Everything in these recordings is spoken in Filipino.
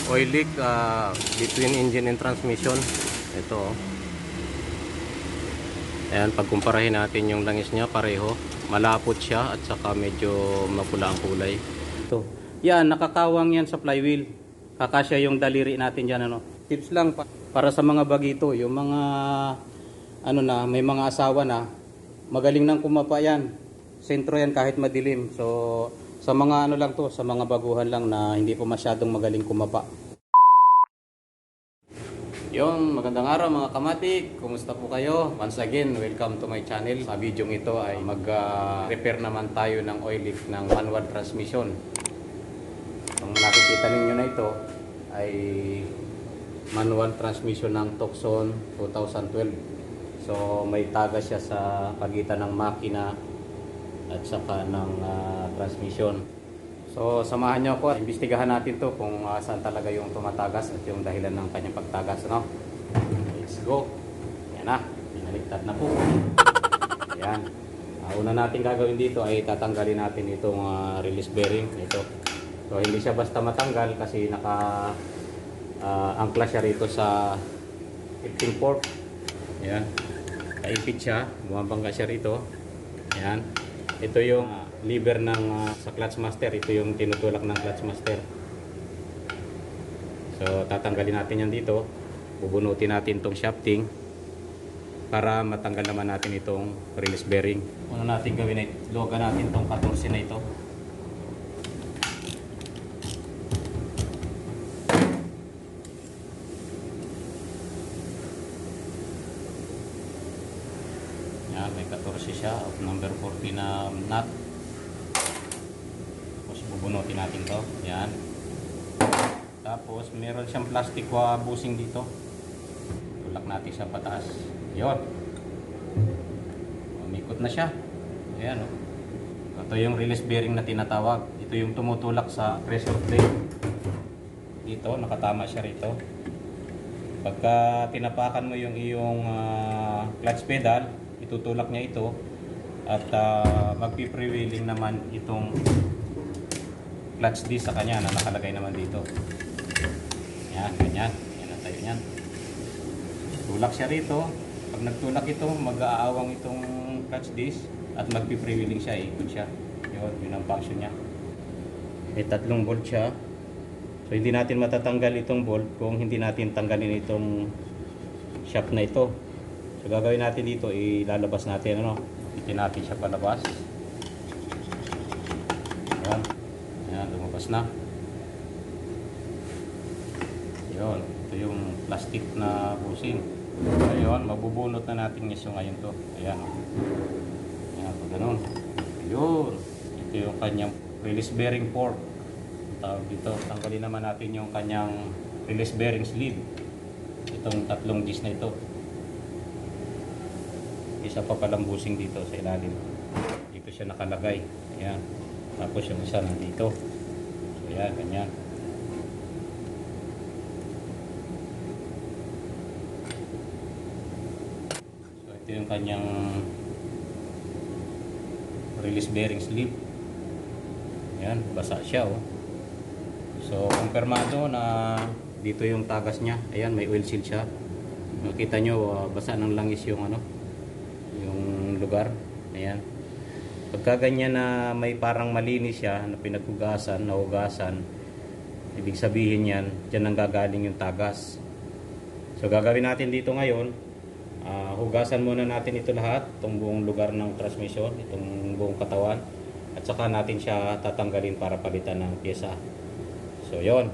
oil leak between engine and transmission. Ito oh. Ayan, pagkumparahin natin yung langis niya, pareho. Malapot siya at saka medyo mapula ang kulay. Ito. Yan, nakakawang yan sa flywheel. Kakasya yung daliri natin dyan. Ano. Tips lang para sa mga bagito, yung mga ano na, may mga asawa na, magaling nang kumapa yan. Sentro yan kahit madilim. So, sa mga ano lang to, sa mga baguhan lang na hindi po masyadong magaling kumapa. Yung magandang araw mga kamatik, kumusta po kayo? Once again, welcome to my channel. Sa video ito ay mag-repair naman tayo ng oil leak ng manual transmission. Ang nakikita ninyo na ito ay manual transmission ng Tucson 2012. So may tagas siya sa pagitan ng makina at saka ng transmission. So samahan nyo ako at imbestigahan natin to kung saan talaga yung tumatagas at yung dahilan ng kanyang pagtagas, no? Let's go. Yan na, pinaliktad na po. Yan. Una natin gagawin dito ay tatanggalin natin itong release bearing ito. So hindi siya basta matanggal kasi angkla siya rito sa 15 port. Yan. Kaipit siya, bumabangga siya rito. Yan. Ito yung lever ng sa clutch master. Ito yung tinutulak ng clutch master. So tatanggalin natin yan dito. Bubunutin natin itong shafting para matanggal naman natin itong release bearing. Una natin gawin ay luwagan natin itong 14 na ito. Yan, may 14 siya of number 40 na nut. Bubunutin natin to. Yan. Tapos meron siyang plastic busing dito. Tulak natin sa pataas. Yun. Umikot na siya. Ayan oh. Ito yung release bearing na tinatawag. Ito yung tumutulak sa pressure plate. Dito, nakatama siya rito. Pagka tinapakan mo yung iyong clutch pedal, itutulak niya ito. At magpi-freewheeling naman itong clutch disc sa kanya na nakalagay naman dito. Yan, ganyan. Yan ang tayo niyan. Tulak siya rito. Pag nagtulak ito, mag-aawang itong clutch disc at magpi-freewheeling siya. Ikot siya. Yun ang function niya. May 3 bolt siya. So hindi natin matatanggal itong bolt kung hindi natin tanggalin itong shaft na ito. So gagawin natin dito, ilalabas natin ano. Itin natin siya palabas. Yan. Yan, lumabas na. Yun, ito yung plastic na busing. Ayun, mabubunot na natin yung ngayon to. Ayan. Ayan, pag ganun. Yun. Ito yung kanyang release bearing port. Tawag dito. Tanggalin naman natin yung kanyang release bearing sleeve. Itong 3 disc na ito. Isa pa palang busing dito sa ilalim. Dito siya nakalagay. Ayan. Tapos yung isa nandito. So yan, ganyan. So ito yung kanyang release bearing sleeve. Yan, basa siya oh. So kumpirmado na dito yung tagas niya. Ayan, may oil seal siya. Makita nyo, basa ng langis yung ano, yung lugar. Ayan. Pagka ganyan na may parang malinis siya na pinaghugasan, nahugasan, ibig sabihin yan, dyan ang gagaling yung tagas. So gagawin natin dito ngayon, hugasan muna natin ito lahat, itong buong lugar ng transmission, itong buong katawan, at saka natin siya tatanggalin para palitan ng pyesa. So yon,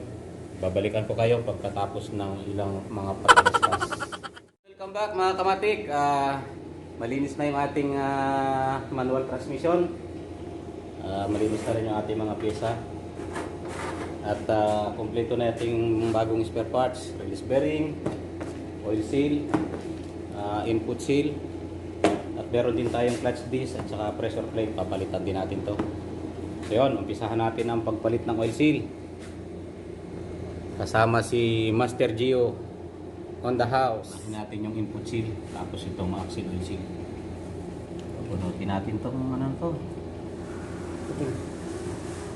babalikan ko kayo pagkatapos ng ilang mga patalastas. Welcome back mga kamatik. Malinis na yung ating manual transmission. Malinis na rin yung ating mga pyesa. At kompleto na ating bagong spare parts. Release bearing, oil seal, input seal. At meron din tayong clutch disc at saka pressure plate. Papalitan din natin to. So yun, umpisahan natin ang pagpalit ng oil seal. Kasama si Master Gio on the house. Natin natin yung input seal, tapos itong axle oil seal. Punutin natin itong ano to.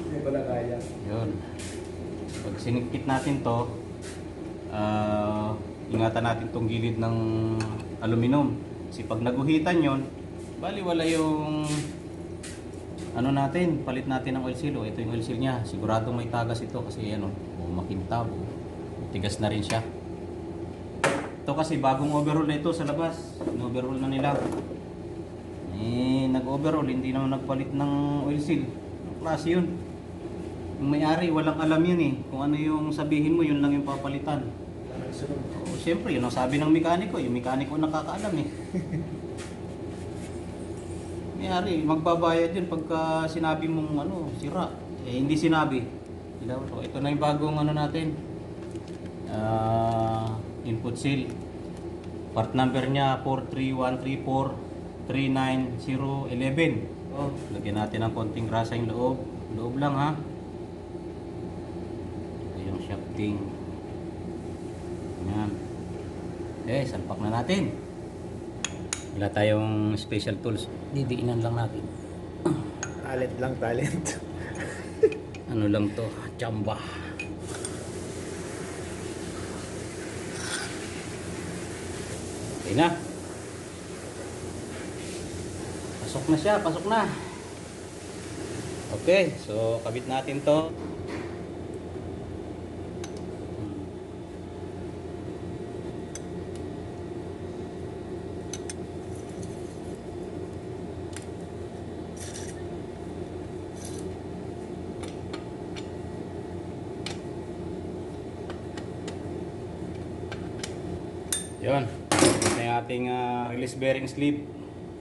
Hindi ko na kaya. Yun. So Pag sinikit natin to, ingatan natin tong gilid ng aluminum. Kasi pag naguhitan yon, baliwala yung ano natin, palit natin ng oil seal. Ito yung oil seal niya. Siguradong may tagas ito kasi ano, makintab. Tigas na rin siya. Ito kasi bagong overhaul na ito sa labas. In-overhaul na nila. Nag-overhaul, hindi naman nagpalit ng oil seal. Anong klase yun? Yung may-ari, walang alam yun eh. Kung ano yung sabihin mo, yun lang yung papalitan. Siyempre, yun ang sabi ng mekaniko. Yung mekaniko nakakaalam eh. May-ari, magbabayad yun pagka sinabi mong ano, sira. Hindi sinabi. So, ito na yung bagong ano natin. Input seal. Part number niya 431343911. Lagyan natin ng konting grasa yung loob. Loob lang ha. Yung shafting. Yan. Salpak na natin. Wala tayong special tools. Didiinan lang natin. Talent lang, talent. Ano lang to? Chamba. Okay na. Pasok na siya, pasok na. Okay, so kabit natin to. Yun. Ito yung ating release bearing sleeve.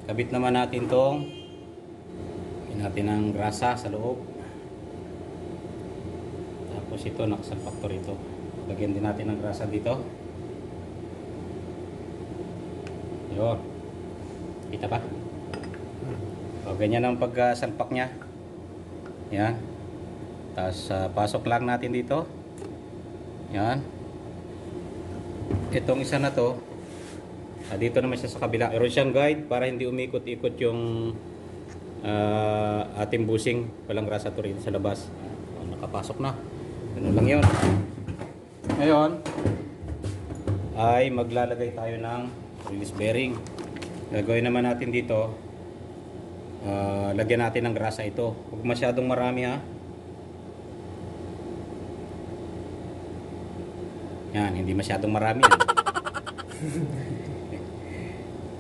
Kabit naman natin tong natin ng grasa sa loob. Tapos ito nakasalpak to rito. Lagyan din natin ng grasa dito. Yun. Kita pa? O, ganyan ang pagsalpak nya. Yan. Tapos pasok lang natin dito. Yan. Itong isa na to, dito naman siya sa kabila. Meron siyang guide para hindi umikot-ikot yung ating busing. Walang grasa to rin sa labas. Nakapasok na. Ganun lang yun. Ngayon ay maglalagay tayo ng release bearing. Gagawin naman natin dito, lagyan natin ng grasa ito. Huwag masyadong marami ha. Yan, hindi masyadong marami.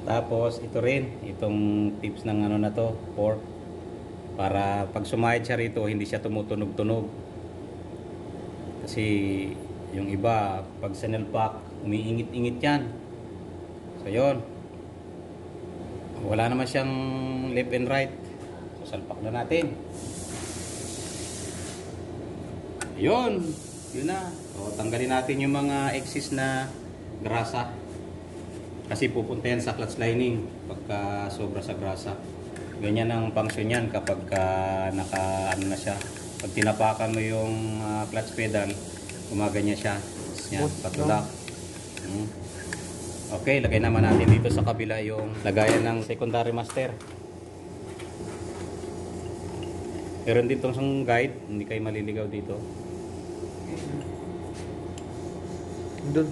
Tapos ito rin, itong tips ng ano na to, fork. Para pag sumahid siya rito, hindi siya tumutunog-tunog. Kasi yung iba, pag sinalpak, umiingit-ingit yan. So yun. Wala naman siyang left and right. So salpak na natin. Yun. Yun na. So, tanggalin natin yung mga excess na grasa. Kasi pupunta yan sa clutch lining pagka sobra sa grasa. Ganyan ang function yan kapag naka ano na siya. Pag tinapakan mo yung clutch pedal, gumaganya siya. Yan, patulak. Okay, lagay naman natin dito sa kabila yung lagayan ng secondary master. Meron din itong guide, hindi kayo maliligaw dito. Doon.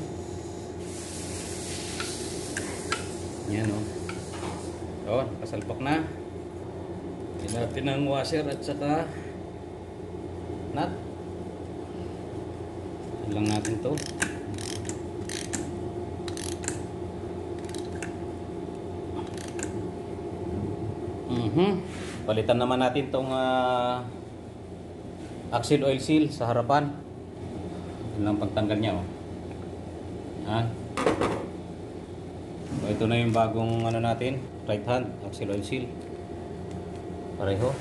Yan o. So, nakasalpak na. Lagyan natin ng washer at saka nut. Lang natin to. Palitan naman natin tong axle oil seal sa harapan. Yun lang pagtanggal niya oh. Yan. So, ito na yung bagong ano natin, right hand axle oil seal. Pareho.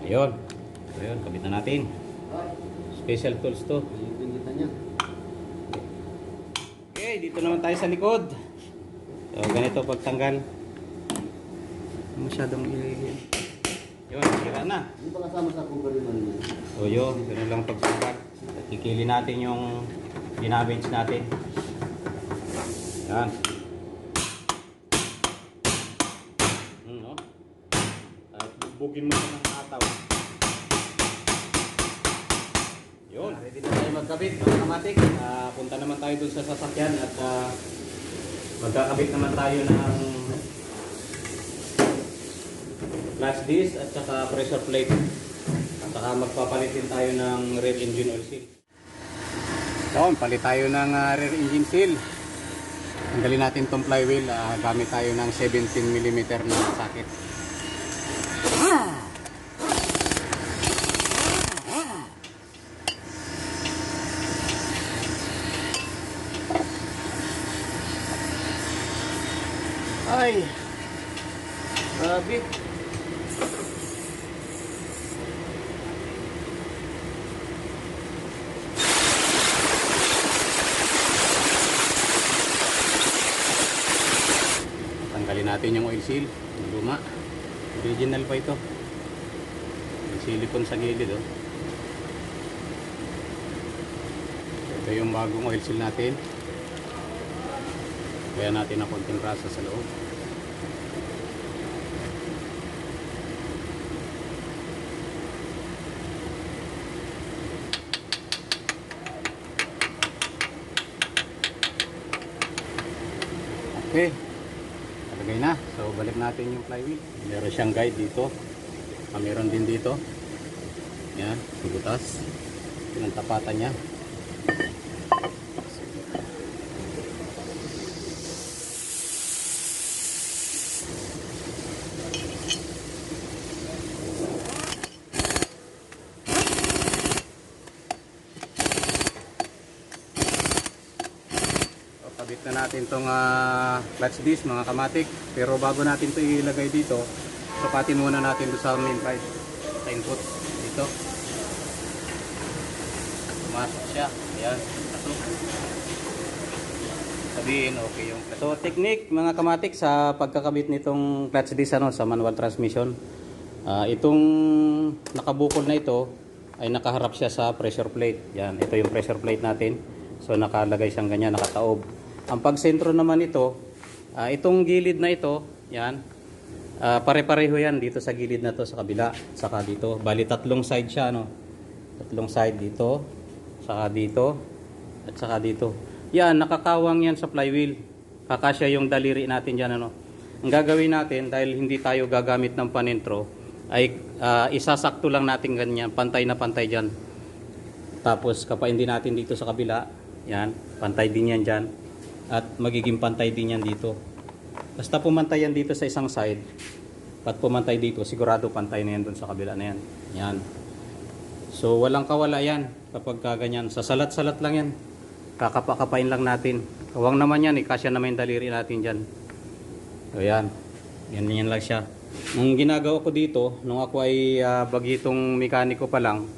Ayun. So, yun, kabit na natin. Special tools to. Okay, dito naman tayo sa likod. So, ganito pagtanggal. Masyadong yun, sira na. Hindi pa kasama sa cover naman. So yun, ganun lang pagsukat. Kikili natin yung dinamage natin. Yan. No? At bubugin mo ng ataw. ready na tayo magkabit mga kamatik. Punta naman tayo dun sa sasakyan at magkakabit naman tayo ng flash disc at saka pressure plate. At saka magpapalit din tayo ng rear engine oil seal. So, palit tayo ng rear engine seal. Tanggalin natin tong flywheel. Gamit tayo ng 17mm na socket. Ay, grabe. Tanggalin natin yung oil seal, yung luma. Original pa ito. Yung silicone sa gilid, oh. Ito yung bagong oil seal natin. Kaya natin ng konting rasa sa loob. Okay, talagay na. So balik natin yung flywheel. Meron siyang guide dito. Meron din dito. Yan, butas. Pinantapatan niya. Kabit na natin itong clutch disc mga kamatik. Pero bago natin ito ilagay dito, sapatin muna natin doon sa main drive, sa input dito. Pumasok siya. Ayan, pasok. Sabihin okay yung clutch. So technique mga kamatik sa pagkakabit nitong clutch disc sa manual transmission. Itong nakabukol na ito ay nakaharap siya sa pressure plate. Yan, ito yung pressure plate natin. So nakalagay siyang ganyan, nakataob. Ang pagsentro naman ito, itong gilid na ito, yan, pare-pareho yan dito sa gilid na to sa kabila, saka dito. Bali tatlong side siya, no? Tatlong side dito, saka dito, at saka dito. Yan, nakakawang yan sa flywheel. Kakasya yung daliri natin dyan, ano? Ang gagawin natin, dahil hindi tayo gagamit ng panentro, ay isasakto lang natin ganyan, pantay na pantay dyan. Tapos kapain din natin dito sa kabila, yan, pantay din yan dyan. At magiging pantay din yan dito. Basta pumantay yan dito sa isang side, at pumantay dito, sigurado pantay na yan dun sa kabila na yan. Yan. So walang kawala yan kapag ganyan. Sa salat-salat lang yan. Kakapakapain lang natin. Kawang naman yan, kasya naman yung daliri natin dyan. So yan. Yan lang siya. Ang ginagawa ko dito, nung ako ay bagitong mekaniko pa lang,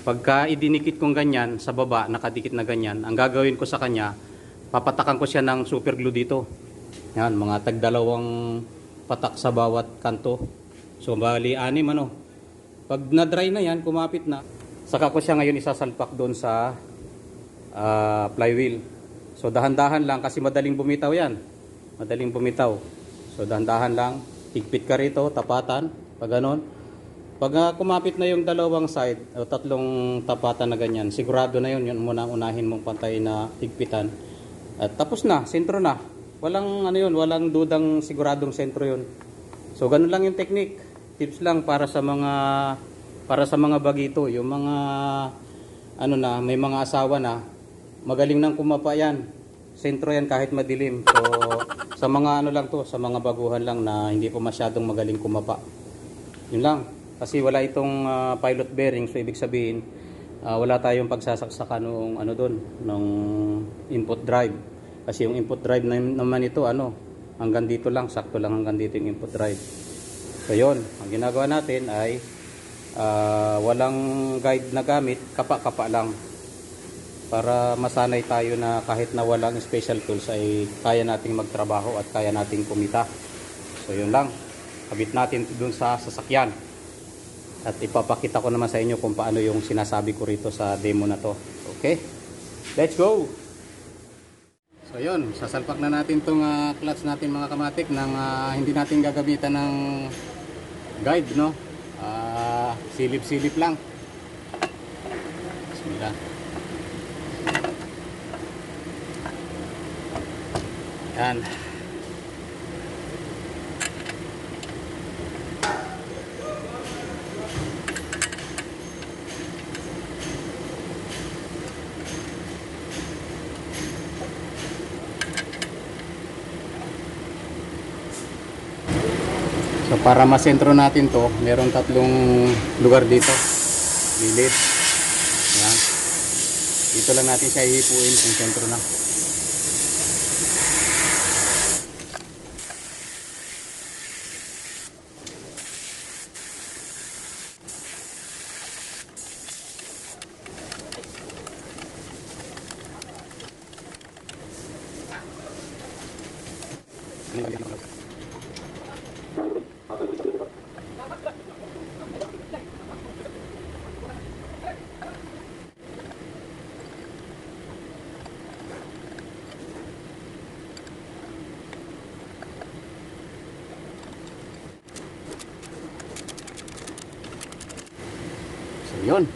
pagka idinikit kong ganyan sa baba, nakadikit na ganyan, ang gagawin ko sa kanya, papatakan ko siya ng super glue dito. Yan, mga tagdalawang patak sa bawat kanto. So bali 6 ano. Pag na-dry na yan, kumapit na, saka ko siya ngayon isasalpak doon sa flywheel. So dahan-dahan lang kasi madaling bumitaw yan. Madaling bumitaw. So dahan-dahan lang, higpit ka rito, tapatan, pag ganon. Pag kumapit na yung dalawang side o tatlong tapatan na ganyan, sigurado na yun muna unahin mong pantay na higpitan. At tapos na, sentro na. Walang ano yun, walang dudang siguradong sentro yun. So ganun lang yung technique. Tips lang para sa mga bagito, yung mga ano na, may mga asawa na, magaling nang kumapa yan. Sentro yan kahit madilim. So sa mga ano lang to, sa mga baguhan lang na hindi po masyadong magaling kumapa. Yun lang. Kasi wala itong pilot bearing, so ibig sabihin wala tayong pagsasaksakan nung ano doon, nung input drive. Kasi yung input drive naman ito hanggang dito lang, sakto lang hanggang dito yung input drive. So yun, ang ginagawa natin ay walang guide na gamit, kapa-kapa lang. Para masanay tayo na kahit na walang special tools ay kaya nating magtrabaho at kaya nating kumita. So yun lang, kabit natin doon sa sasakyan. At ipapakita ko naman sa inyo kung paano yung sinasabi ko rito sa demo na to. Okay? Let's go! So yun, sasalpak na natin itong clutch natin mga kamatik nang hindi natin gagamitan ng guide, no? Silip-silip lang. nila. Yan. So para masentro natin to, merong tatlong lugar dito. Gilid. Yan. Dito lang natin siya hihipuin kung sentro na. So yun,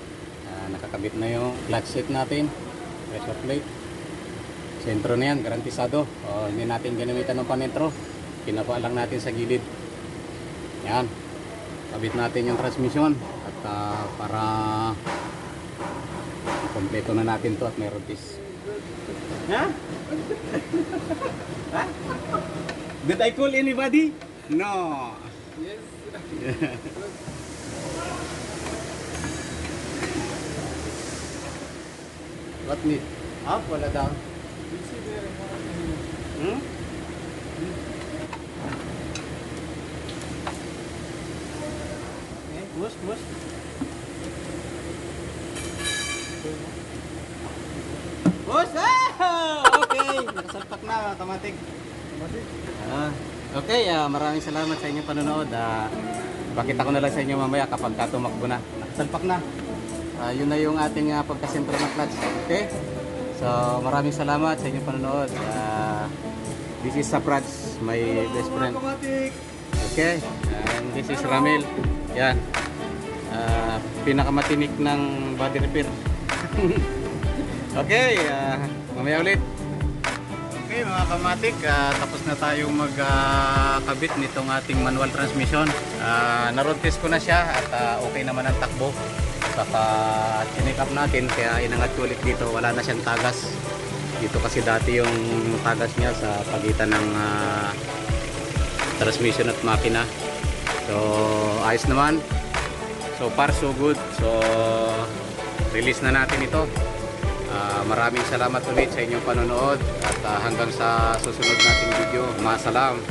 nakakabit na yung clutch set natin, pressure plate. Sentro na yan, garantisado. Hindi natin ginamitan ng panentro, pinapa lang natin sa gilid. Yan, kabit natin yung transmission at para kompleto na natin to at may rotis. Ha? Ha? Did I call anybody? No. Yes. What need? Up? Wala down? Hmm? Okay, push, push. Push! Ah! Okay, nakasalpak na, kamatig. Okay, maraming salamat sa inyong panonood. Pakita ko na lang sa inyo mamaya kapag tumakbo na. Nakasalpak na. Yun na yung ating pagkasentro ng clutch. Okay? So, maraming salamat sa inyong panonood. This is Saprats, my best friend. Okay? And this is Ramil. Yan. Pinakamatinik ng body repair. Okay, mamaya ulit. Okay mga kamatik, tapos na tayong magkabit nitong ating manual transmission. Na-road test ko na siya at okay naman ang takbo. Saka chinik up natin, kaya inangat ko ulit dito, wala na siyang tagas dito kasi dati yung tagas niya sa pagitan ng transmission at makina. So ayos naman, so far so good. So release na natin ito. Maraming salamat ulit sa inyong panonood at hanggang sa susunod nating video. Masalam.